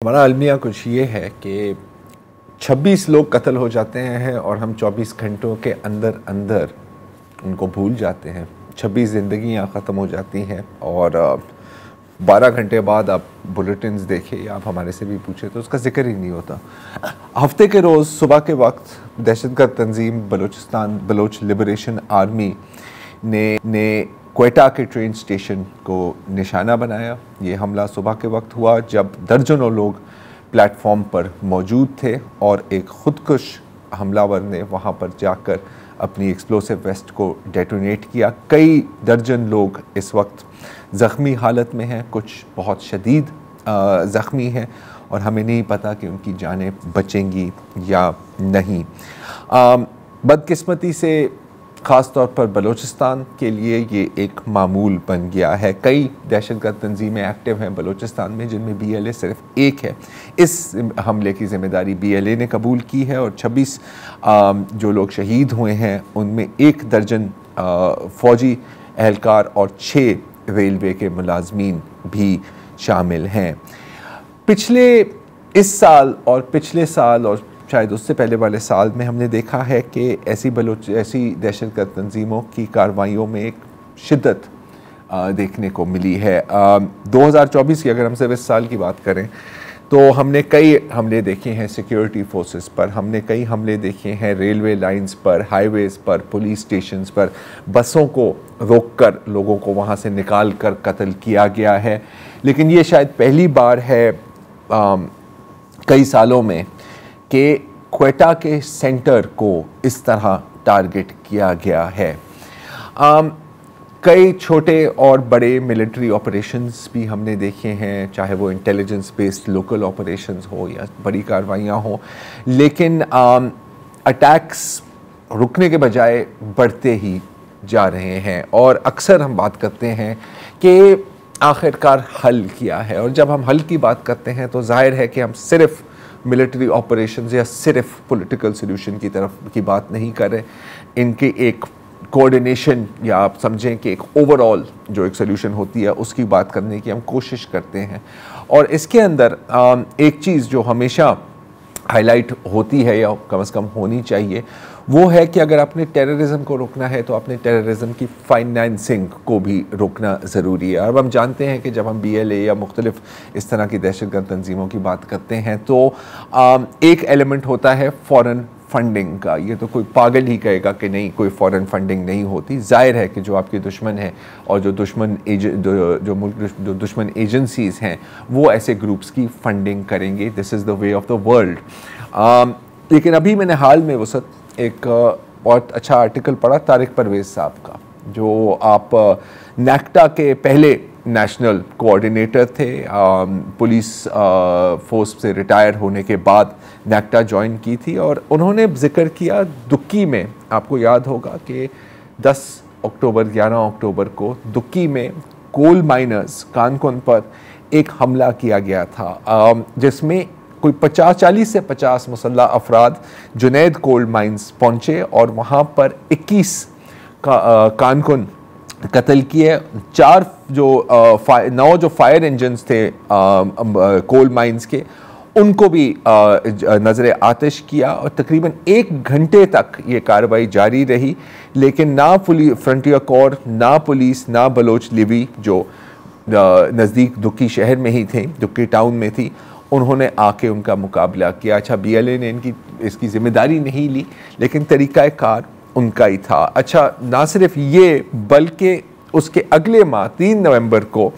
हमारा अलमिया कुछ ये है कि 26 लोग कत्ल हो जाते हैं और हम 24 घंटों के अंदर अंदर उनको भूल जाते हैं। 26 ज़िंदगियाँ ख़त्म हो जाती हैं और 12 घंटे बाद आप बुलेटिन्स देखें या आप हमारे से भी पूछे तो उसका जिक्र ही नहीं होता। हफ्ते के रोज़ सुबह के वक्त दहशतगर्द तंजीम बलूचिस्तान बलोच लिबरेशन आर्मी ने क्वेटा के ट्रेन स्टेशन को निशाना बनाया। ये हमला सुबह के वक्त हुआ जब दर्जनों लोग प्लेटफॉर्म पर मौजूद थे और एक खुदकुश हमलावर ने वहाँ पर जाकर अपनी एक्सप्लोसिव वेस्ट को डेटोनेट किया। कई दर्जन लोग इस वक्त ज़ख्मी हालत में हैं, कुछ बहुत शदीद ज़ख्मी हैं और हमें नहीं पता कि उनकी जानें बचेंगी या नहीं। बदकिस्मती से ख़ास तौर पर बलूचिस्तान के लिए ये एक मामूल बन गया है। कई दहशतगर्द तंजीमें एक्टिव हैं बलूचिस्तान में जिनमें BLA सिर्फ एक है। इस हमले की ज़िम्मेदारी BLA ने कबूल की है और 26 जो लोग शहीद हुए हैं उनमें 1 दर्जन फ़ौजी एहलकार और 6 रेलवे के मुलाजमीन भी शामिल हैं। इस साल और पिछले साल और शायद उससे पहले वाले साल में हमने देखा है कि ऐसी दहशतगर्द तंजीमों की कार्रवाइयों में एक शिद्दत देखने को मिली है। 2024 की अगर हम सिर्फ इस साल की बात करें तो हमने कई हमले देखे हैं सिक्योरिटी फोर्सेस पर, हमने कई हमले देखे हैं रेलवे लाइंस पर, हाईवेज़ पर, पुलिस स्टेशंस पर। बसों को रोककर लोगों को वहाँ से निकाल कर कत्ल किया गया है। लेकिन ये शायद पहली बार है कई सालों में कि क्वेटा के सेंटर को इस तरह टारगेट किया गया है। कई छोटे और बड़े मिलिट्री ऑपरेशंस भी हमने देखे हैं, चाहे वो इंटेलिजेंस बेस्ड लोकल ऑपरेशंस हो या बड़ी कार्रवाइयाँ हो, लेकिन अटैक्स रुकने के बजाय बढ़ते ही जा रहे हैं। और अक्सर हम बात करते हैं कि आखिरकार हल किया है, और जब हम हल की बात करते हैं तो जाहिर है कि हम सिर्फ मिलिट्री ऑपरेशंस या सिर्फ पॉलिटिकल सॉल्यूशन की तरफ की बात नहीं कर रहे। इनके एक कोऑर्डिनेशन या आप समझें कि एक ओवरऑल जो एक सॉल्यूशन होती है उसकी बात करने की हम कोशिश करते हैं। और इसके अंदर एक चीज़ जो हमेशा हाईलाइट होती है या कम से कम होनी चाहिए वो है कि अगर आपने टेररिज्म को रोकना है तो आपने टेररिज्म की फाइनेंसिंग को भी रोकना ज़रूरी है। अब हम जानते हैं कि जब हम BLA या मुख्तलिफ इस तरह की दहशतगर्द तंजीमों की बात करते हैं तो एक एलिमेंट होता है फ़ॉरेन फंडिंग का। ये तो कोई पागल ही कहेगा कि नहीं, कोई फ़ॉरेन फंडिंग नहीं होती। जाहिर है कि जो आपके दुश्मन हैं और जो दुश्मन एजेंसीज़ हैं वो ऐसे ग्रुप्स की फंडिंग करेंगे। This is the way of the world. लेकिन अभी मैंने हाल में वसत एक बहुत अच्छा आर्टिकल पढ़ा तारिक परवेज़ साहब का, जो आप नेक्टा के पहले नेशनल कोऑर्डिनेटर थे। पुलिस फोर्स से रिटायर होने के बाद नेक्टा ज्वाइन की थी और उन्होंने जिक्र किया दुक्की में, आपको याद होगा कि 10 अक्टूबर 11 अक्टूबर को दुक्की में कोल माइनर्स कानकुन पर एक हमला किया गया था जिसमें कोई 40 से 50 मुसल्लह अफराद जुनैद कोल्ड माइंस पहुँचे और वहाँ पर 21 कानकुन कत्ल किए। 9 जो फायर इंजन्स थे कोल माइंस के उनको भी नज़र आतिश किया और तकरीबन 1 घंटे तक ये कार्रवाई जारी रही। लेकिन ना फ्रंटियर कोर, ना पुलिस, ना बलोच लिवी जो नज़दीक दुक्की शहर में ही थे, दुक्की टाउन में थी, उन्होंने आके उनका मुकाबला किया। अच्छा, BLA ने इसकी ज़िम्मेदारी नहीं ली लेकिन तरीक़ा कार उनका ही था। अच्छा, ना सिर्फ ये बल्कि उसके अगले माह 3 नवंबर को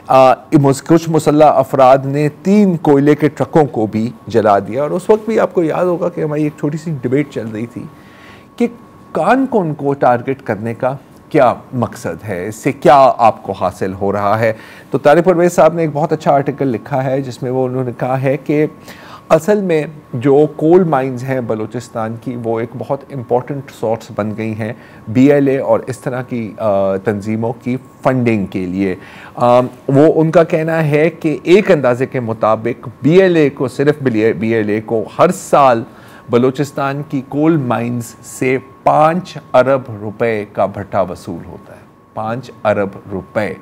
कुछ मुसल्लह अफराद ने 3 कोयले के ट्रकों को भी जला दिया। और उस वक्त भी आपको याद होगा कि हमारी एक छोटी सी डिबेट चल रही थी कि कानकुन को टारगेट करने का क्या मकसद है, इससे क्या आपको हासिल हो रहा है। तो तारिक परवेज़ साहब ने एक बहुत अच्छा आर्टिकल लिखा है जिसमें उन्होंने कहा है कि असल में जो कोल माइंस हैं बलूचिस्तान की वो एक बहुत इम्पॉर्टेंट सोर्स बन गई हैं BLA और इस तरह की तंजीमों की फंडिंग के लिए। वो उनका कहना है कि एक अंदाजे के मुताबिक BLA को हर साल बलूचिस्तान की कोल माइंस से 5 अरब रुपए का भट्टा वसूल होता है। 5 अरब रुपए।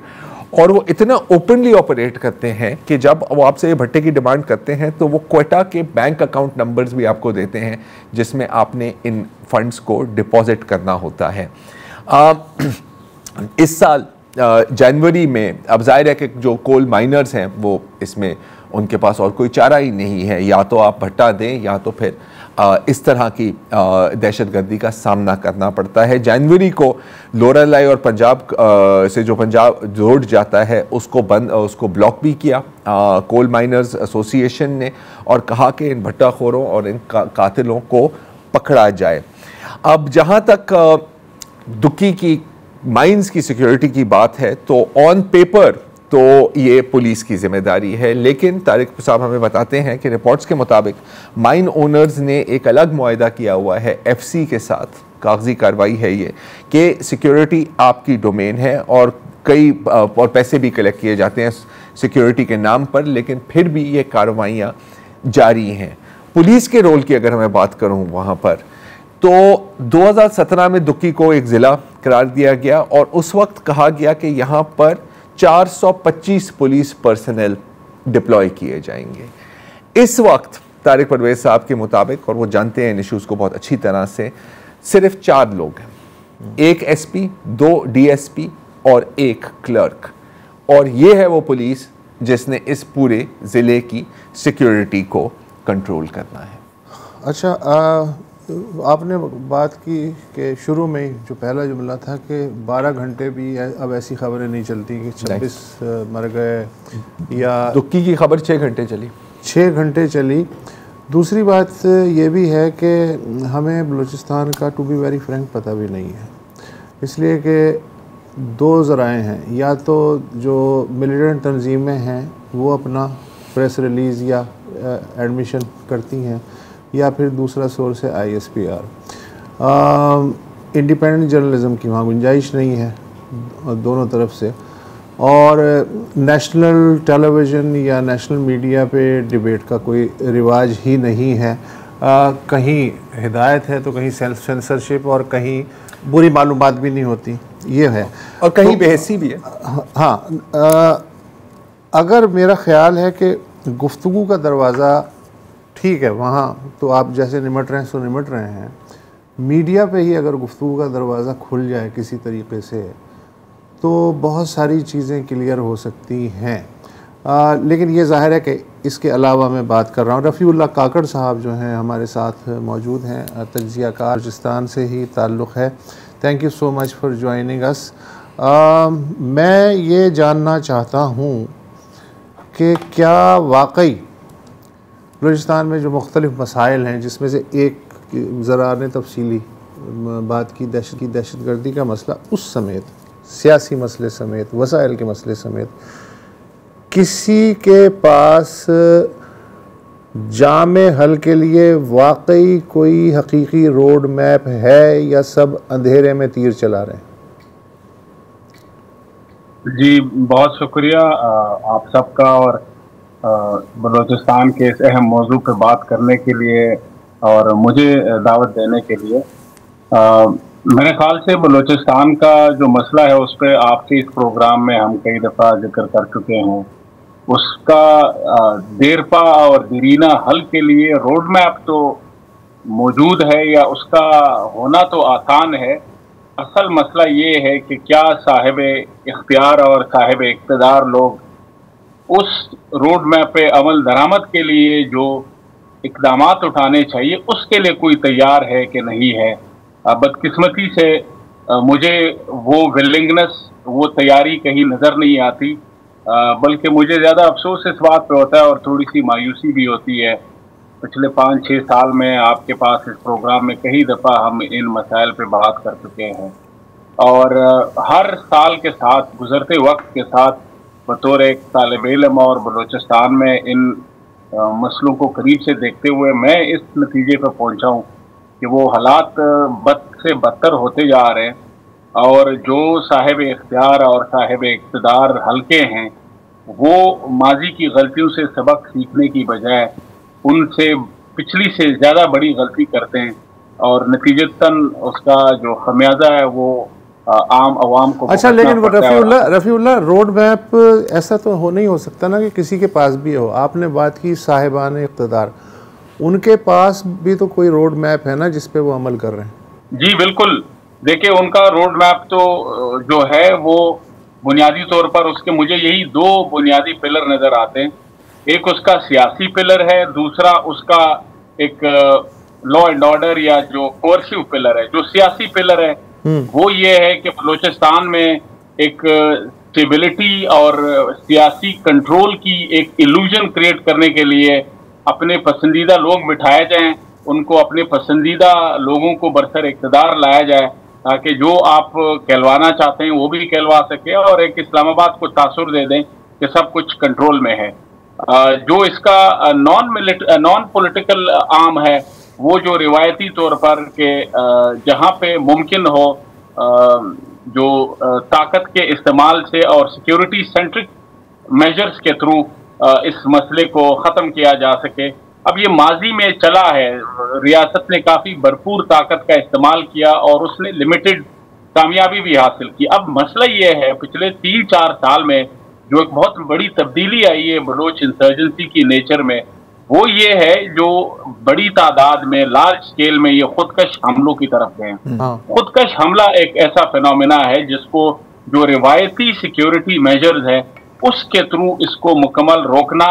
और वो इतना ओपनली ऑपरेट करते हैं कि जब वो आपसे ये भट्टे की डिमांड करते हैं तो वो क्वेटा के बैंक अकाउंट नंबर्स भी आपको देते हैं जिसमें आपने इन फंड्स को डिपॉजिट करना होता है। इस साल जनवरी में अब जाहिर है कि जो कोल माइनर्स हैं वो इसमें उनके पास और कोई चारा ही नहीं है, या तो आप भट्टा दें या तो फिर इस तरह की दहशतगर्दी का सामना करना पड़ता है। जनवरी को लोरालाई और पंजाब से जो पंजाब रोड जाता है उसको ब्लॉक भी किया कोल माइनर्स एसोसिएशन ने, और कहा कि इन भट्टाखोरों और इन कातिलों को पकड़ा जाए। अब जहाँ तक दुक्की की माइंस की सिक्योरिटी की बात है तो ऑन पेपर तो ये पुलिस की जिम्मेदारी है, लेकिन तारिक साहब हमें बताते हैं कि रिपोर्ट्स के मुताबिक माइन ओनर्स ने एक अलग मुआहदा किया हुआ है एफसी के साथ, कागजी कार्रवाई है ये, कि सिक्योरिटी आपकी डोमेन है और और पैसे भी कलेक्ट किए जाते हैं सिक्योरिटी के नाम पर, लेकिन फिर भी ये कार्रवाइयाँ जारी हैं। पुलिस के रोल की अगर मैं बात करूँ वहाँ पर, तो 2017 में दुक्की को एक ज़िला करार दिया गया और उस वक्त कहा गया कि यहाँ पर 425 पुलिस पर्सनल डिप्लॉय किए जाएंगे। इस वक्त तारिक परवेज़ साहब के मुताबिक, और वो जानते हैं इन इश्यूज़ को बहुत अच्छी तरह से, सिर्फ 4 लोग हैं, एक एसपी, 2 डीएसपी और एक क्लर्क, और ये है वो पुलिस जिसने इस पूरे ज़िले की सिक्योरिटी को कंट्रोल करना है। अच्छा, आपने बात की कि शुरू में जो पहला जुमला था कि 12 घंटे भी अब ऐसी खबरें नहीं चलती कि 26 मर गए, या दुक्की की खबर 6 घंटे चली, 6 घंटे चली। दूसरी बात ये भी है कि हमें बलूचिस्तान का टू बी वेरी फ्रैंक पता भी नहीं है, इसलिए कि 2 ज़राए हैं, या तो जो मिलिटेंट तंजीमें हैं वो अपना प्रेस रिलीज़ या एडमिशन करती हैं, या फिर दूसरा सोर्स है ISPR। इंडिपेंडेंट जर्नलिज़म की वहाँ गुंजाइश नहीं है दोनों तरफ से, और नेशनल टेलीविज़न या नेशनल मीडिया पे डिबेट का कोई रिवाज ही नहीं है। कहीं हिदायत है तो कहीं सेल्फ सेंसरशिप, और कहीं बुरी मालूमात भी नहीं होती, ये है, और कहीं बेहसी भी है। हाँ, अगर मेरा ख्याल है कि गुफ्तगू का दरवाज़ा ठीक है, वहाँ तो आप जैसे निमट रहे हैं सो निमट रहे हैं, मीडिया पे ही अगर गुफ्तगू का दरवाज़ा खुल जाए किसी तरीके से तो बहुत सारी चीज़ें क्लियर हो सकती हैं। लेकिन ये ज़ाहिर है कि इसके अलावा मैं बात कर रहा हूँ, रफ़ीउल्लाह काकड़ साहब जो हैं हमारे साथ मौजूद हैं, तज्ज़ियाकार बलूचिस्तान से ही ताल्लुक़ है। Thank you so much for joining us. मैं ये जानना चाहता हूँ कि क्या वाकई बलूचिस्तान में जो मुख्तलिफ़ मसाइल हैं, जिसमें से एक ज़रा ने तफसीली बात की दहशतगर्दी का मसला, उस समेत सियासी मसले समेत वसाइल के मसले समेत, किसी के पास जामे हल के लिए वाकई कोई हकीकी रोड मैप है या सब अंधेरे में तीर चला रहे हैं? जी, बहुत शुक्रिया आप सबका, और बलूचिस्तान के इस अहम मौजू पर बात करने के लिए और मुझे दावत देने के लिए। मेरे ख्याल से बलूचिस्तान का जो मसला है उस पर आपके इस प्रोग्राम में हम कई दफ़ा जिक्र कर चुके हैं। उसका देरपा और दीरीना हल के लिए रोड मैप तो मौजूद है, या उसका होना तो आसान है। असल मसला ये है कि क्या साहिब इख्तियार और साहिब इक़्तिदार लोग उस रोड मैप पे अमल दरामद के लिए जो इक़दामात उठाने चाहिए उसके लिए कोई तैयार है कि नहीं है। बदकिस्मती से मुझे वो विलिंगनेस, वो तैयारी कहीं नज़र नहीं आती, बल्कि मुझे ज़्यादा अफसोस इस बात पे होता है और थोड़ी सी मायूसी भी होती है। पिछले 5-6 साल में आपके पास इस प्रोग्राम में कई दफ़ा हम इन मसाइल पे बात कर चुके हैं, और हर साल के साथ, गुज़रते वक्त के साथ, बतौर एक तालिब इल्म और बलूचिस्तान में इन मसलों को करीब से देखते हुए मैं इस नतीजे पर पहुंचा हूँ कि वो हालात बद से बदतर होते जा रहे हैं, और जो साहिब इख्तियार और साहिब इक़्तिदार हल्के हैं वो माजी की गलतियों से सबक सीखने की बजाय उनसे पिछली से ज़्यादा बड़ी गलती करते हैं, और नतीजतन उसका जो खमियाजा है वो आम आवाम को। अच्छा, लेकिन रफीउल्लाह रोड मैप ऐसा तो नहीं हो सकता ना कि किसी के पास भी हो। आपने बात की साहिबान इक़्तिदार, उनके पास भी तो कोई रोड मैप है ना जिस पे वो अमल कर रहे हैं। जी बिल्कुल, देखिए उनका रोड मैप तो जो है वो बुनियादी तौर पर उसके मुझे यही दो बुनियादी पिलर नजर आते हैं। एक उसका सियासी पिलर है, दूसरा उसका एक लॉ एंड ऑर्डर या जो कोर्सिव पिलर है। जो सियासी पिलर है वो ये है कि बलूचिस्तान में एक स्टेबिलिटी और सियासी कंट्रोल की एक इल्यूजन क्रिएट करने के लिए अपने पसंदीदा लोग बिठाए जाएं, उनको अपने पसंदीदा लोगों को बरसर इक़्तिदार लाया जाए ताकि जो आप कहलवाना चाहते हैं वो भी कहलवा सके और एक इस्लामाबाद को तासुर दे दें कि सब कुछ कंट्रोल में है। जो इसका नॉन पॉलिटिकल आर्म है वो जो रिवायती तौर पर के जहाँ पे मुमकिन हो जो ताकत के इस्तेमाल से और सिक्योरिटी सेंट्रिक मेजर्स के थ्रू इस मसले को ख़त्म किया जा सके। अब ये माजी में चला है, रियासत ने काफ़ी भरपूर ताकत का इस्तेमाल किया और उसने लिमिटेड कामयाबी भी हासिल की। अब मसला ये है पिछले 3-4 साल में जो एक बहुत बड़ी तब्दीली आई है बलोच इंसर्जेंसी की नेचर में, वो ये है जो बड़ी तादाद में लार्ज स्केल में ये खुदकश हमलों की तरफ गए। खुदकश हमला एक ऐसा फिनोमेना है जिसको जो रिवायती सिक्योरिटी मेजर्स है उसके थ्रू इसको मुकम्मल रोकना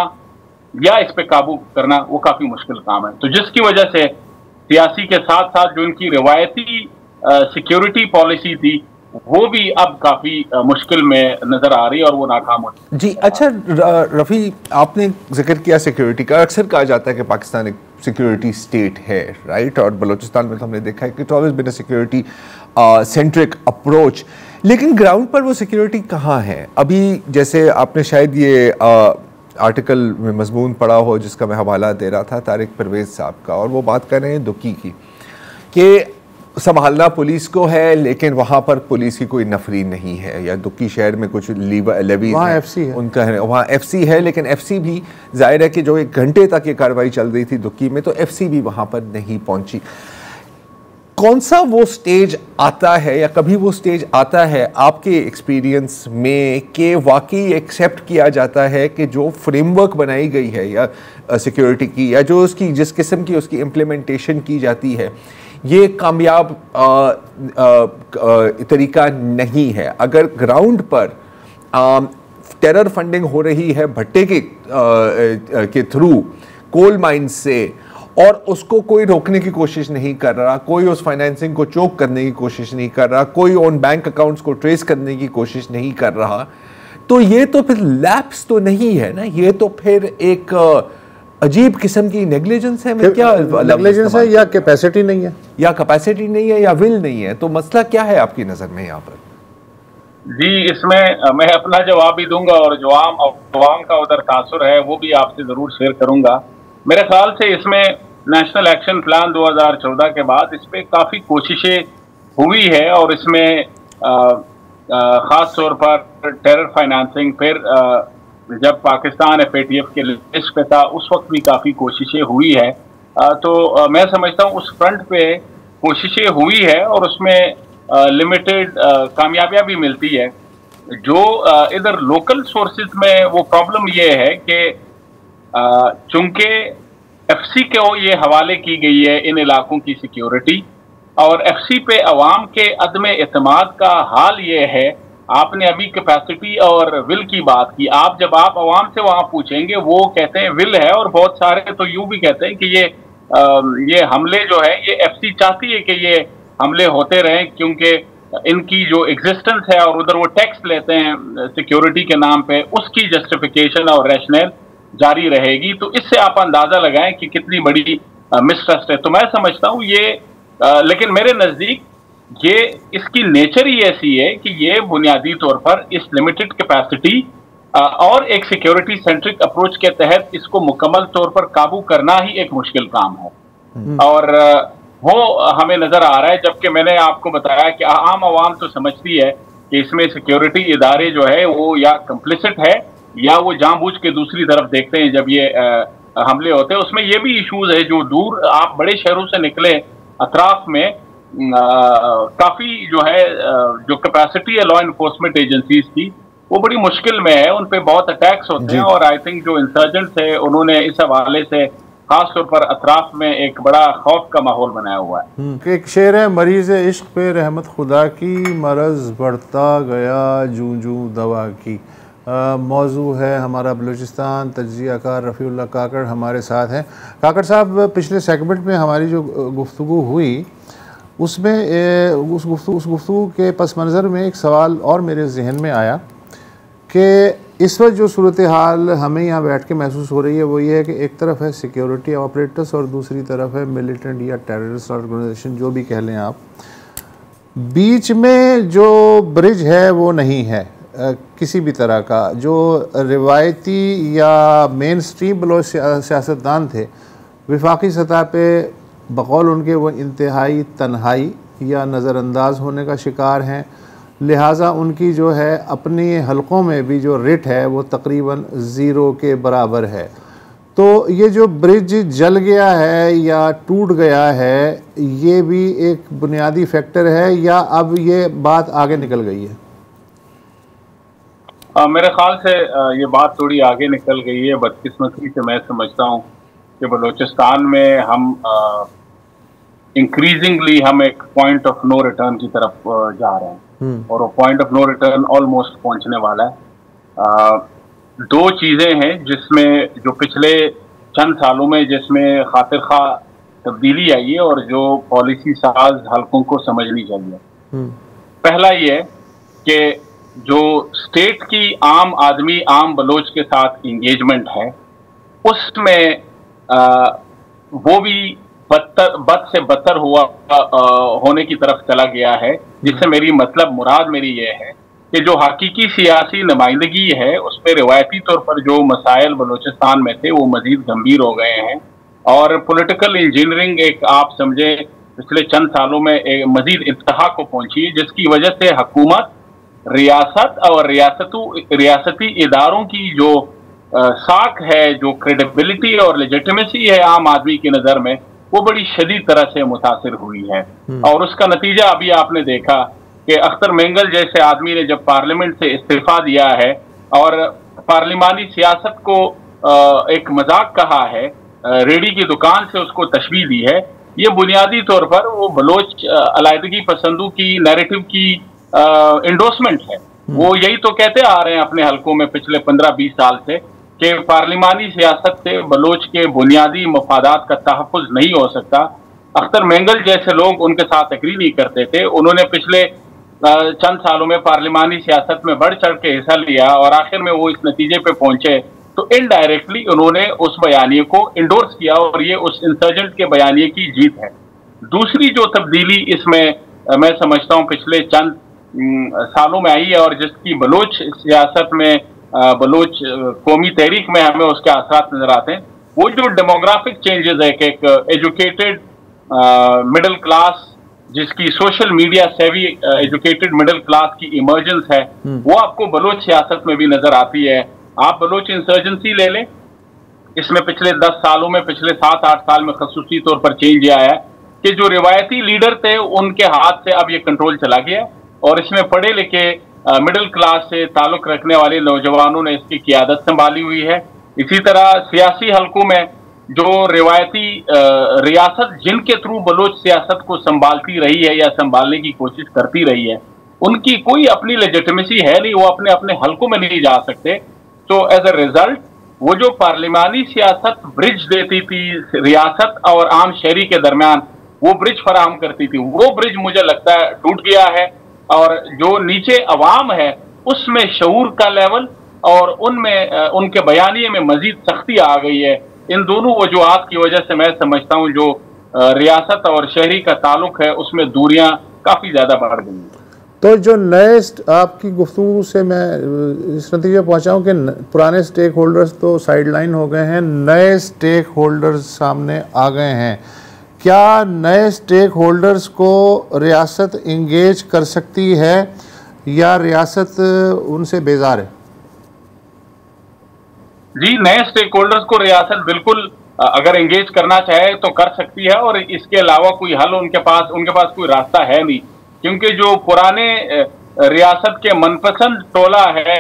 या इस पे काबू करना वो काफी मुश्किल काम है। तो जिसकी वजह से सियासी के साथ साथ जो इनकी रिवायती सिक्योरिटी पॉलिसी थी वो भी अब काफी मुश्किल में नजर आ रही है और वो नाकाम हो रही है। जी अच्छा रफ़ी, आपने जिक्र किया सिक्योरिटी का। अक्सर कहा जाता है कि पाकिस्तान एक सिक्योरिटी स्टेट है, राइट, और बलूचिस्तान में तो हमने देखा है कि it always been a security centric approach, लेकिन ग्राउंड पर वो सिक्योरिटी कहाँ है? अभी जैसे आपने शायद ये आर्टिकल में मजमून पढ़ा हो जिसका मैं हवाला दे रहा था तारिक परवेज़ साहब का, और वो बात कर रहे हैं दुकी की कि संभालना पुलिस को है लेकिन वहाँ पर पुलिस की कोई नफरी नहीं है, या दुकी शहर में कुछ लेवीज वहाँ एफसी है, उनका है, वहाँ एफसी है, लेकिन एफसी भी जाहिर है कि जो 1 घंटे तक ये कार्रवाई चल रही थी दुकी में, तो एफसी भी वहाँ पर नहीं पहुँची। कौन सा वो स्टेज आता है या कभी वो स्टेज आता है आपके एक्सपीरियंस में कि वाकई एक्सेप्ट किया जाता है कि जो फ्रेमवर्क बनाई गई है या सिक्योरिटी की या जो उसकी जिस किस्म की उसकी इम्प्लीमेंटेशन की जाती है ये कामयाब तरीका नहीं है? अगर ग्राउंड पर टेरर फंडिंग हो रही है भट्टे के थ्रू कोल माइन से और उसको कोई रोकने की कोशिश नहीं कर रहा, कोई उस फाइनेंसिंग को चोक करने की कोशिश नहीं कर रहा, कोई उन बैंक अकाउंट्स को ट्रेस करने की कोशिश नहीं कर रहा, तो ये तो फिर लैप्स तो नहीं है ना, ये तो फिर एक अजीब किस्म की नेग्लिजेंस है। क्या नेग्लिजेंस है या कैपेसिटी नहीं है? या कैपेसिटी नहीं है या विल नहीं है, तो मसला क्या है आपकी नज़र में यहाँ पर? जी, इसमें मैं अपना जवाब भी दूंगा और जो आवाम का उधर तासुर है वो भी आपसे ज़रूर शेयर करूंगा। मेरे ख्याल से इसमें नेशनल एक्शन प्लान 2014 के बाद इस पर काफ़ी कोशिशें हुई है और इसमें ख़ास तौर पर टेरर फाइनेंसिंग, फिर जब पाकिस्तान FATF के लिस्ट पे था उस वक्त भी काफ़ी कोशिशें हुई है। तो मैं समझता हूँ उस फ्रंट पे कोशिशें हुई है और उसमें लिमिटेड कामयाबियाँ भी मिलती है। जो इधर लोकल सोर्सेज में वो प्रॉब्लम ये है कि चूंकि FC को ये हवाले की गई है इन इलाकों की सिक्योरिटी और FC पे अवाम के अदम एतमाद का हाल ये है। आपने अभी कैपेसिटी और विल की बात की, आप जब आप अवाम से वहाँ पूछेंगे वो कहते हैं विल है, और बहुत सारे तो यूँ भी कहते हैं कि ये हमले जो है ये FC चाहती है कि ये हमले होते रहें क्योंकि इनकी जो एग्जिस्टेंस है और उधर वो टैक्स लेते हैं सिक्योरिटी के नाम पे, उसकी जस्टिफिकेशन और रैशनल जारी रहेगी। तो इससे आप अंदाजा लगाएं कि कितनी बड़ी मिसट्रस्ट है। तो मैं समझता हूँ ये लेकिन मेरे नज़दीक ये इसकी नेचर ही ऐसी है कि ये बुनियादी तौर पर इस लिमिटेड कैपेसिटी और एक सिक्योरिटी सेंट्रिक अप्रोच के तहत इसको मुकम्मल तौर पर काबू करना ही एक मुश्किल काम है और वो हमें नजर आ रहा है। जबकि मैंने आपको बताया कि आम आवाम तो समझती है कि इसमें सिक्योरिटी इदारे जो है वो या कंप्लिसिट है या वो जानबूझ के दूसरी तरफ देखते हैं जब ये हमले होते हैं। उसमें ये भी इश्यूज है जो दूर आप बड़े शहरों से निकले अतराफ में काफी जो है जो कैपेसिटी है लॉ इन्फोर्समेंट एजेंसीज की वो बड़ी मुश्किल में है, उन पे बहुत अटैक्स होते हैं और आई थिंक जो इंसर्जेंट्स है उन्होंने इस हवाले से खासतौर पर अतराफ में एक बड़ा खौफ का माहौल बनाया हुआ है। एक शेर है, मरीज इश्क पे रहमत खुदा की, मरज बढ़ता गया जूं जूं दवा की। मौजू है हमारा बलूचिस्तान, तज्जियाकार रफ़ीउल्लाह काकड़ हमारे साथ हैं। काकड़ साहब, पिछले सेगमेंट में हमारी जो गुफ्तगू हुई उसमें उस गुफ्तगू के पस मंज़र में एक सवाल और मेरे जहन में आया कि इस वक्त जो सूरत हाल हमें यहाँ बैठ के महसूस हो रही है वो ये है कि एक तरफ है सिक्योरिटी ऑपरेटर्स और दूसरी तरफ है मिलिटेंट या टेररिस्ट ऑर्गेनाइजेशन, जो भी कह लें आप। बीच में जो ब्रिज है वो नहीं है किसी भी तरह का। जो रिवायती या मेन स्ट्रीम बलोच सियासतदान थे, वफाकी सतह पे बकौल उनके वो इंतहाई तन्हाई या नज़रअंदाज होने का शिकार हैं, लिहाजा उनकी जो है अपनी हलकों में भी जो रेट है वो तकरीबन ज़ीरो के बराबर है। तो ये जो ब्रिज जल गया है या टूट गया है, ये भी एक बुनियादी फैक्टर है या अब ये बात आगे निकल गई है? मेरे ख्याल से ये बात थोड़ी आगे निकल गई है। बदकिस्मती से मैं समझता हूँ कि बलूचिस्तान में हम इंक्रीजिंगली हम एक पॉइंट ऑफ नो रिटर्न की तरफ जा रहे हैं और वो point of no return almost पहुंचने वाला है। दो चीजें हैं जिसमें जो पिछले चंद सालों में जिसमें खातिर खा तब्दीली आई है और जो पॉलिसी साज हलकों को समझनी चाहिए। पहला ये कि जो स्टेट की आम आदमी आम बलोच के साथ इंगेजमेंट है उसमें वो भी बद से बदतर हुआ होने की तरफ चला गया है, जिससे मेरी मुराद मेरी ये है कि जो हकीकी सियासी नुमाइंदगी है उसमें रिवायती तौर पर जो मसाइल बलूचिस्तान में थे वो मजीद गंभीर हो गए हैं और पॉलिटिकल इंजीनियरिंग एक आप समझे पिछले चंद सालों में एक मजीद इंतहा को पहुंची है, जिसकी वजह से हुकूमत, रियासत और रियासती इदारों की जो साख है, जो क्रेडिबिलिटी और लेजिटिमेसी है आम आदमी की नज़र में, वो बड़ी शदीद तरह से मुतासिर हुई है। और उसका नतीजा अभी आपने देखा कि अख्तर मेंगल जैसे आदमी ने जब पार्लियामेंट से इस्तीफा दिया है और पार्लिमानी सियासत को एक मजाक कहा है, रेडी की दुकान से उसको तशबीह दी है, ये बुनियादी तौर पर वो बलोच अलायदगी पसंदों की नैरेटिव की इंडोर्समेंट है। वो यही तो कहते आ रहे हैं अपने हलकों में पिछले 15-20 साल से कि पार्लिमानी सियासत से बलोच के बुनियादी मफादात का तहफ़्फ़ुज़ नहीं हो सकता। अख्तर मेंगल जैसे लोग उनके साथ एग्री नहीं करते थे। उन्होंने पिछले चंद सालों में पार्लिमानी सियासत में बढ़ चढ़ के हिस्सा लिया और आखिर में वो इस नतीजे पे पहुंचे, तो इनडायरेक्टली उन्होंने उस बयानिए को इंडोर्स किया और ये उस इंसर्जेंट के बयानिए की जीत है। दूसरी जो तब्दीली इसमें मैं समझता हूँ पिछले चंद सालों में आई है और जिसकी बलोच सियासत में, बलोच कौमी तहरीक में हमें उसके असरात नजर आते हैं, वो जो डेमोग्राफिक चेंजेस है कि एक एजुकेटेड मिडिल क्लास, जिसकी सोशल मीडिया सेवी एजुकेटेड मिडिल क्लास की इमर्जेंस है, वो आपको बलोच सियासत में भी नजर आती है। आप बलोच इंसर्जेंसी ले लें, इसमें पिछले 10 सालों में, पिछले 7-8 साल में खसूसी तौर पर चेंज आया है कि जो रिवायती लीडर थे उनके हाथ से अब ये कंट्रोल चला गया और इसमें पढ़े लिखे मिडिल क्लास से ताल्लुक रखने वाले नौजवानों ने इसकी क़ियादत संभाली हुई है। इसी तरह सियासी हलकों में जो रिवायती रियासत जिनके थ्रू बलोच सियासत को संभालती रही है या संभालने की कोशिश करती रही है, उनकी कोई अपनी लेजिटिमेसी है नहीं, वो अपने अपने हलकों में नहीं जा सकते। तो एज अ रिजल्ट वो जो पार्लिमानी सियासत ब्रिज देती थी रियासत और आम शहरी के दरमियान, वो ब्रिज फराहम करती थी, वो ब्रिज मुझे लगता है टूट गया है और जो नीचे अवाम है उसमें शऊर का लेवल और उनमें उनके बयानिए में मजीद सख्ती आ गई है। इन दोनों वजूहात की वजह से मैं समझता हूँ जो रियासत और शहरी का ताल्लुक है उसमें दूरियां काफ़ी ज़्यादा बढ़ गई हैं। तो जो नए आपकी गुफ्तगू से मैं इस नतीजे पहुँचा हूँ कि पुराने स्टेक होल्डर्स तो साइडलाइन हो गए हैं, नए स्टेक होल्डर्स सामने आ गए हैं। क्या नए स्टेक होल्डर्स को रियासत इंगेज कर सकती है या रियासत उनसे बेजार है? जी, नए स्टेक होल्डर्स को रियासत बिल्कुल अगर एंगेज करना चाहे तो कर सकती है, और इसके अलावा कोई हल उनके पास कोई रास्ता है नहीं, क्योंकि जो पुराने रियासत के मनपसंद टोला है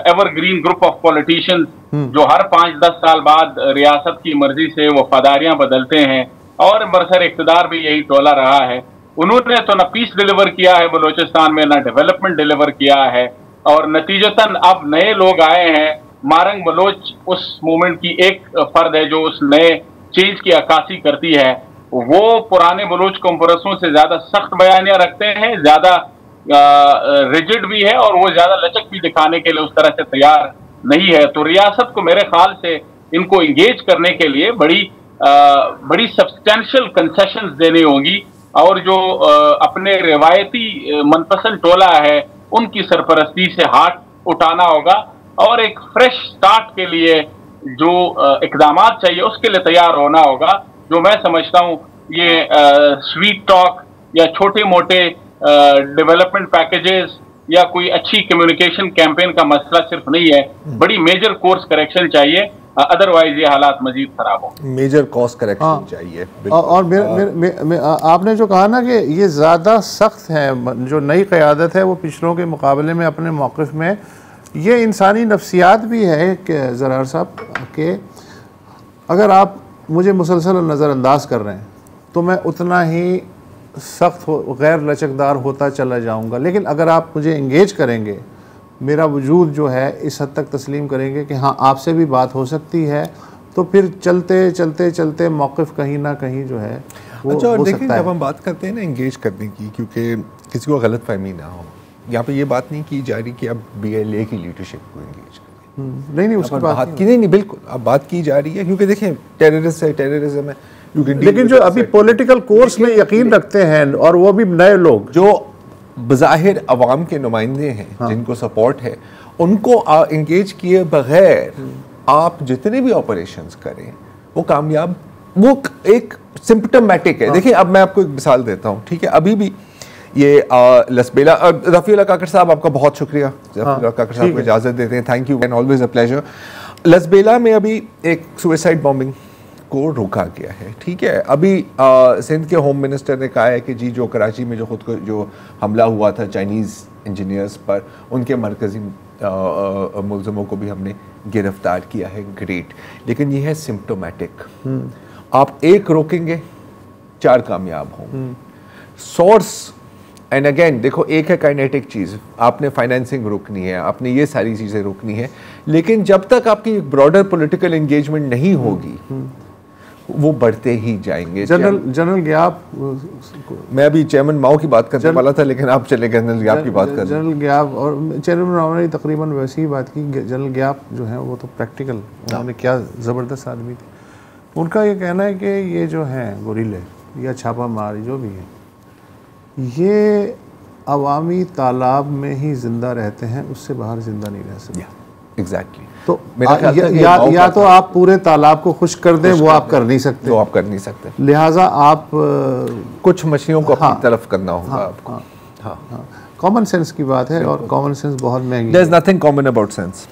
एवरग्रीन ग्रुप ऑफ पॉलिटिशियंस, जो हर 5-10 साल बाद रियासत की मर्जी से वफादारियां बदलते हैं, और बरसर इख्तिदार भी यही टोला रहा है, उन्होंने तो न पीस डिलीवर किया है बलूचिस्तान में, न डेवलपमेंट डिलीवर किया है, और नतीजतन अब नए लोग आए हैं। मारंग बलोच उस मूवमेंट की एक फर्द है जो उस नए चेंज की अक्कासी करती है। वो पुराने बलोच कॉम्प्रेसों से ज्यादा सख्त बयानियां रखते हैं, ज्यादा रिजिड भी है, और वो ज्यादा लचक भी दिखाने के लिए उस तरह से तैयार नहीं है। तो रियासत को मेरे ख्याल से इनको इंगेज करने के लिए बड़ी सब्सटेंशियल कंसेशंस देनी होंगी, और जो अपने रिवायती मनपसंद टोला है उनकी सरपरस्ती से हाथ उठाना होगा, और एक फ्रेश स्टार्ट के लिए जो इकदाम चाहिए उसके लिए तैयार होना होगा। जो मैं समझता हूँ ये स्वीट टॉक या छोटे मोटे डेवलपमेंट पैकेजेस या कोई अच्छी कम्युनिकेशन कैंपेन का मसला सिर्फ नहीं है, बड़ी मेजर कोर्स करेक्शन चाहिए, अदरवाइज ये हालात मजीद खराब हो। मेजर कॉर्स करेक्शन चाहिए। और आपने जो कहा ना कि ये ज़्यादा सख्त है, जो नई क़यादत है वो पिछलों के मुकाबले में अपने मौक़िफ़ में, ये इंसानी नफ्सियात भी है कि ज़रार साहब कि अगर आप मुझे मुसलसल नज़रअंदाज कर रहे हैं तो मैं उतना ही सख्त गैर लचकदार होता चला जाऊँगा, लेकिन अगर आप मुझे इंगेज करेंगे, मेरा वजूद जो है इस हद तक तस्लीम करेंगे कि हाँ आपसे भी बात हो सकती है, तो फिर चलते चलते चलते मौक़िफ़ कहीं ना कहीं जो है वो अच्छा, और हो देखिए सकता है। जब हम बात करते हैं ना इंगेज करने की, क्योंकि किसी को गलत फहमी ना हो, यहाँ पे ये बात नहीं की जा रही कि अब BLA की लीडरशिप को इंगेज करें, नहीं उसकी बात की नहीं, बिल्कुल अब बात की जा रही है, क्योंकि देखें टेररिज्म है, लेकिन जो अभी पॉलिटिकल कोर्स में यकीन रखते हैं और वो भी नए लोग जो बज़ाहिर अवाम के नुमाइंदे हैं, जिनको सपोर्ट है, उनको इंगेज किए बगैर आप जितने भी ऑपरेशंस करें वो कामयाब, वो एक सिम्पटमेटिक है। देखिए अब मैं आपको एक मिसाल देता हूँ, ठीक है, अभी भी ये लसबेला, रफ़ीउल्लाह काकर साहब आपका बहुत शुक्रिया, रफ़ीउल्लाह काकर साहब को इजाज़त देते हैं, thank you and always a pleasure. Lasbela में अभी एक सुसाइड बॉम्बिंग को रोका गया है, ठीक है, अभी सिंध के होम मिनिस्टर ने कहा है कि जी जो कराची में जो हमला हुआ था चाइनीज़ इंजीनियर्स पर, उनके मरकज़ी मुलज़मों को भी हमने गिरफ्तार किया है, ग्रेट, लेकिन ये है सिम्प्टोमेटिक। आप एक रोकेंगे 4 कामयाब हों। सोर्स एंड अगेन देखो, एक है काइनेटिक चीज़, आपने फाइनेंसिंग रोकनी है, आपने ये सारी चीज़ें रोकनी है, लेकिन जब तक आपकी ब्रॉडर पॉलिटिकल एंगेजमेंट नहीं होगी वो बढ़ते ही जाएंगे। जनरल गियाब, मैं अभी चेयरमैन माओ की बात करने वाला था, लेकिन आप चले जनरल गियाब की बात कर। जनरल गियाब और चेयरमैन माओ ने तकरीबन वैसी ही बात की। जनरल गियाब जो है वो तो प्रैक्टिकल, उन्होंने क्या ज़बरदस्त आदमी थे। उनका ये कहना है कि ये जो है गोरीले या छापा मार जो भी है, ये अवामी तालाब में ही ज़िंदा रहते हैं, उससे बाहर ज़िंदा नहीं रह सकते। एग्जैक्टली। तो या तो आप पूरे तालाब को खुश कर दें, वो आप कर नहीं सकते, वो आप कर नहीं सकते, लिहाजा आप कुछ मछलियों को अपनी तरफ करना होगा आपको। कॉमन सेंस की बात है, और कॉमन सेंस बहुत महंगी है। There is nothing common about sense.